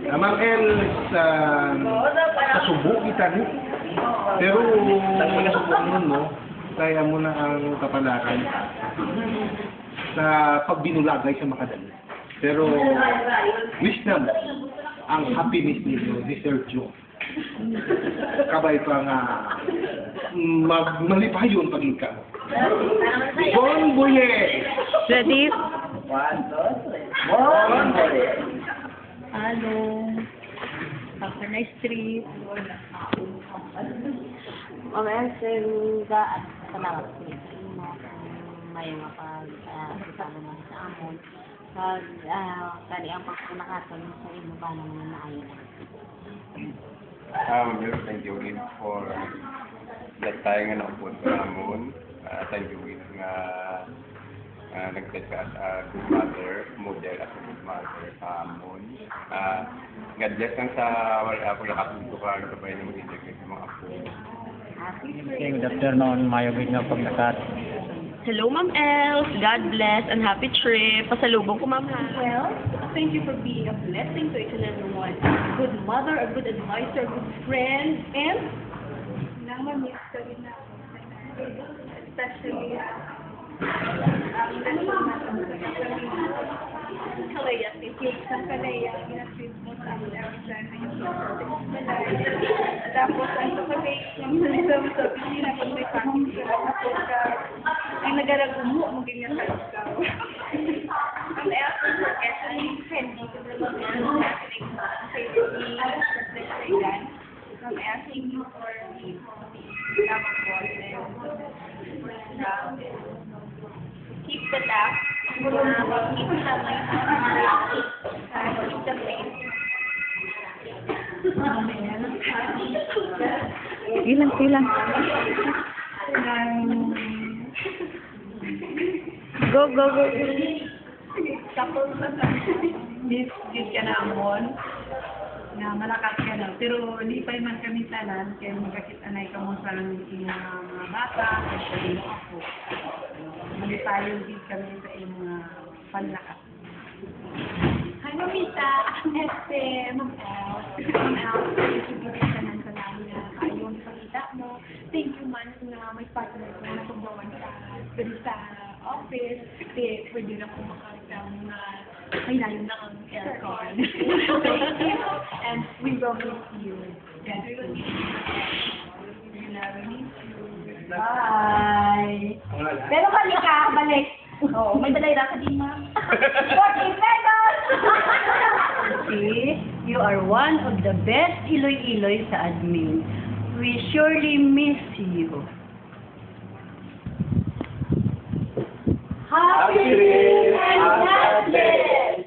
Ma'am El, sa subo kita ni. Pero, nasubukan mo, kaya mo na ang kapalaran sa pagbinulagay sa makadali. Pero, wish na mo, ang happiness ninyo, deserve you. Kabay pa nga, malipayon pag ikaw. Bon Boye! Ready? 1, 2, 3. Bon Boye! Hello. Have a nice trip. Sir, at salamat po mo may mapag-isama mo sa amon. Kali ang pagpunakaton sa imo ba naman na ayon. Thank you Win for that tayo nga naupod ko namon. Thank you Win nga nag-set ka as a good mother, model as a good mother sa amon. God bless lang sa wala ako nakatuto ka na kapay niyo mag-integrate sa mga apo. Good afternoon, mayawig nga pagnakat. Hello, Ma'am Els. God bless and happy trip. Pasalubong ko, Ma'am ha. Well, thank you for being a blessing to each and everyone. A good mother, a good advisor, a good friend, and namamiss ka rin ako. Especially, Kalaya, thank you sa Kalaya. Ginatreat mo sa amin every time na yung tapos, ang sasabihin ng sa pisina kung may pangin ka, ay nagaragumo, maging yung ikaw. Ang effort for getting handy to the happening safely, I'm asking you for me to have a voice and keep the tap, keep the faith. Ilang. Go. Tapos, this ka namon, na malakas ka na. Pero hindi pa man kami tanan, kaya magkakita-anay ka mo sa mga bata, sa iyong ako. Magpayong din kami sa iyong mga panlakas. Hi, Mamita! Ma'am El, ibigay ka ng salamat na kayong ipakita mo. Thank you man na may partner ko na tumbawan sa office. Kasi pwede na po makakita na may layo na ang aircon. Thank you. And we will miss you. Yes, we will miss you. We will miss you. Bye! Pero balik. Oo, may dalay ka din, ma'am. 40 pesos! See, you are one of the best Iloy-Iloy sa admin. We surely miss you. Happy Trip and God bless!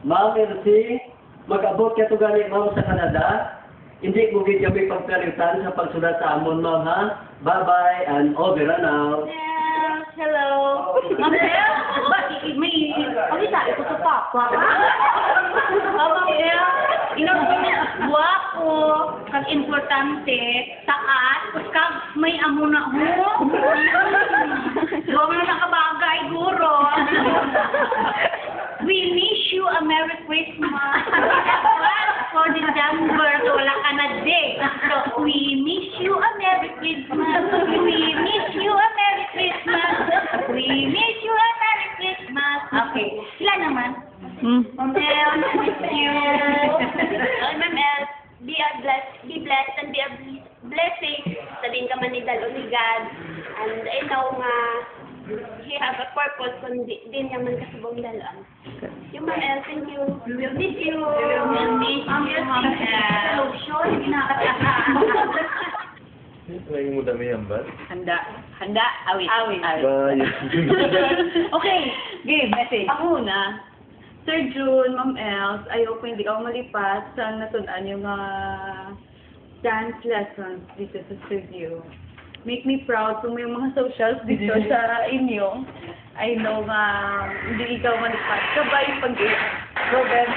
Ma'am Elsie, mag-abot ka to gani ma'am sa Canada. Hindi mo gid kami pagkalitan sa pagsulat sa amon ma'am ha. Bye-bye and over and out. Hello! Ma'am El, bakit may pagkita ito sa papa? Ma'am El, guwapo, kag importante, taas, kag may amuna mo. Huwag mo na nakabagay, guro. We wish you a Merry Christmas. For December, so wala ka na day. So, we miss you a Merry Christmas. We miss you a Merry Christmas. We miss you a Merry Christmas. Okay. Sila naman. Ma'am El, miss you. Ma'am El, be blessed and be a blessing. Sabihin ka man ni Dalo ni God. And I know nga, he have a purpose kung din naman kasubong dalaan. Yung Ma'am El, thank you. We will miss you. We will miss you, Ma'am El. Lotion, nakakata. May mo dami yan ba? Handa. Awit. Bye. Okay, game, message. Ako na. Sir June, Ma'am Els, ayoko hindi ako malipat sa nasundan yung mga dance lessons dito sa studio. Make me proud kung may mga socials dito sa inyo. I know nga hindi ikaw malipat. Sabay pag-Robert,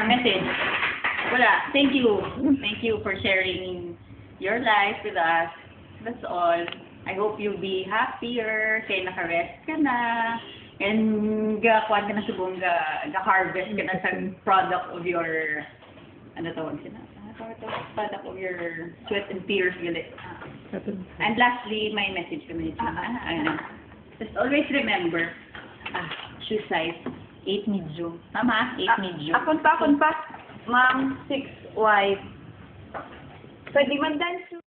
message. Wala. Thank you. Thank you for sharing your life with us. That's all. I hope you'll be happier. Kaya naka-rest ka na. And kuan ka na subong ga-harvest ka na sa product of your, ano tawag sila? Product of your sweat and tears, gali. And lastly, my message to my just always remember, shoe size, 8 medium. Tama? 8 medium. Akon pa. Ma'am, 6 wide. Pwede man dance